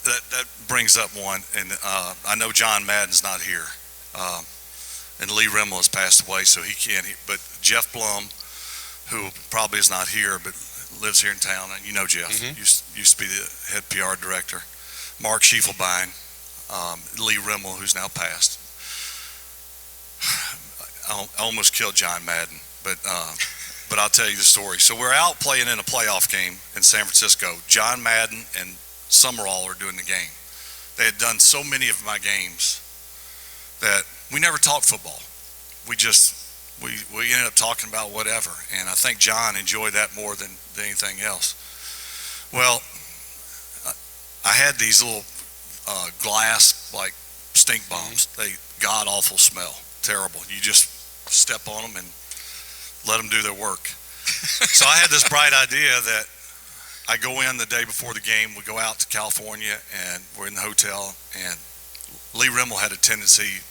that brings up one, and I know John Madden's not here, and Lee Rimmel has passed away, so he can't. But Jeff Blum, who probably is not here, but lives here in town, and you know Jeff, used to be the head PR director. Mark Schiefelbein, Lee Rimmel, who's now passed. I almost killed John Madden, but I'll tell you the story. So we're out playing in a playoff game in San Francisco. John Madden and Summerall are doing the game. They had done so many of my games that we never talked football. We ended up talking about whatever, and I think John enjoyed that more than anything else. Well, I had these little glass like stink bombs. They god awful smell, terrible. You just step on them and let them do their work. So I had this bright idea that I go in the day before the game. We go out to California, and we're in the hotel, and Lee Rimmel had a tendency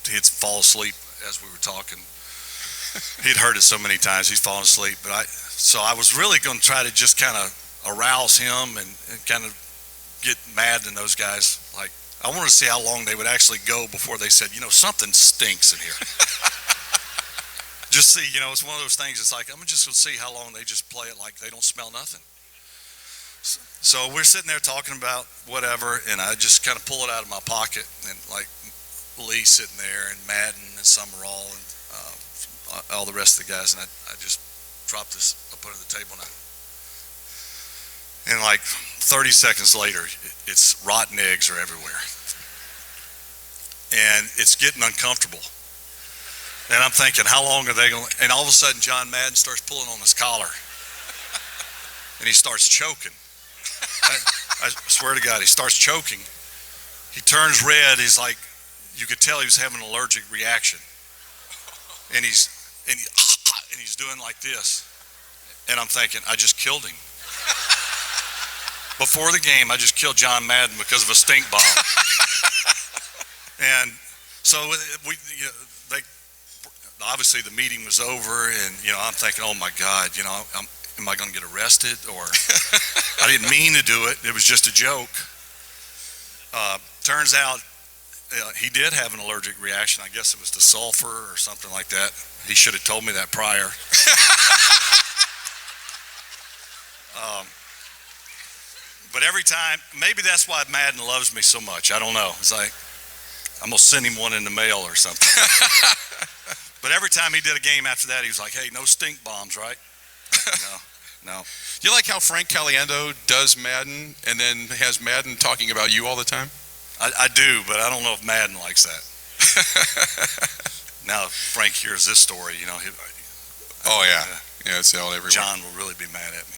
he'd fall asleep as we were talking. He'd heard it so many times, he's fallen asleep. So I was really going to try to just kind of arouse him and kind of get Madden and those guys. Like, I wanted to see how long they would actually go before they said, something stinks in here. Just see, it's one of those things. It's like, I'm just going to see how long they just play it like they don't smell nothing. So we're sitting there talking about whatever, and I just kind of pull it out of my pocket, and like Lee sitting there, and Madden and Summerall, and all the rest of the guys, and I just dropped this, I put it on the table, and like 30 seconds later, it's rotten eggs are everywhere, and it's getting uncomfortable. And I'm thinking, how long are they going to, and all of a sudden John Madden starts pulling on his collar, and he starts choking. I swear to God, he starts choking. He turns red. He's like, you could tell he was having an allergic reaction. And he's doing like this. And I'm thinking, I just killed him. Before the game, I just killed John Madden because of a stink bomb. And so obviously the meeting was over, and I'm thinking, oh my God, am I going to get arrested? Or I didn't mean to do it. It was just a joke. Turns out he did have an allergic reaction. I guess it was to sulfur or something like that. He should have told me that prior. But every time, maybe that's why Madden loves me so much. I don't know. It's like, I'm going to send him one in the mail or something. But every time he did a game after that, he was like, hey, no stink bombs, right? No. You like how Frank Caliendo does Madden and then has Madden talking about you all the time? I do, but I don't know if Madden likes that. Now, if Frank hears this story, oh, yeah. Yeah, it's all everywhere. John will really be mad at me.